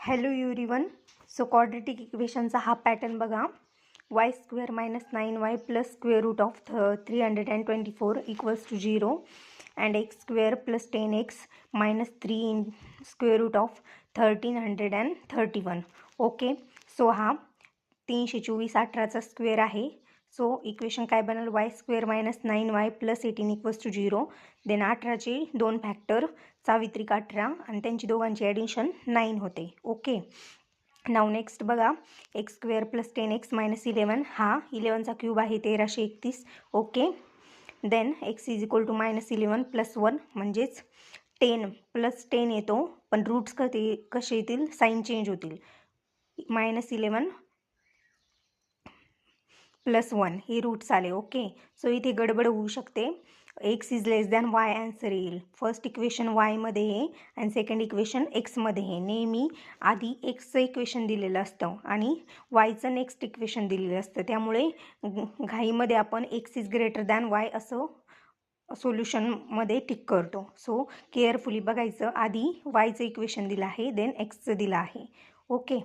Hello everyone. So quadratic इक्वेशनचा हा pattern बघा. y² - 9y + square root of 324 = 0 and x² + 10x - 3 square root of 1331. Okay. So हा 324 18चा square आहे. So equation काय बनेल? y² - 9y + 18 = 0. देन 18चे 2 फॅक्टर, सावित्रिक 18 आणि त्यांची दोघांची ॲडिशन 9 होते. ओके. नाव नेक्स्ट बघा, x² + 10x - 11 हा 11चा क्यूब आहे 1331. ओके. देन x = -11 + 1 म्हणजेच 10 + 10 येतो, पण रूट्स कसे येतील? साईन चेंज होतील. -11 + 1 हे रूट्स आले. ओके. सो इथे गडबड होऊ शकते. x < y आन्सर येईल. फर्स्ट इक्वेशन y मध्ये आहे आणि सेकंड इक्वेशन x मध्ये आहे. नेहमी आधी xचं इक्वेशन दिलेलं असतं आणि yचं नेक्स्ट इक्वेशन दिलेलं असतं. त्यामुळे घाईमध्ये आपण x < y असं सोल्युशनमध्ये टिक करतो. सो केअरफुली बघायचं. आधी yचं इक्वेशन दिलं आहे, देन xचं दिलं आहे. ओके.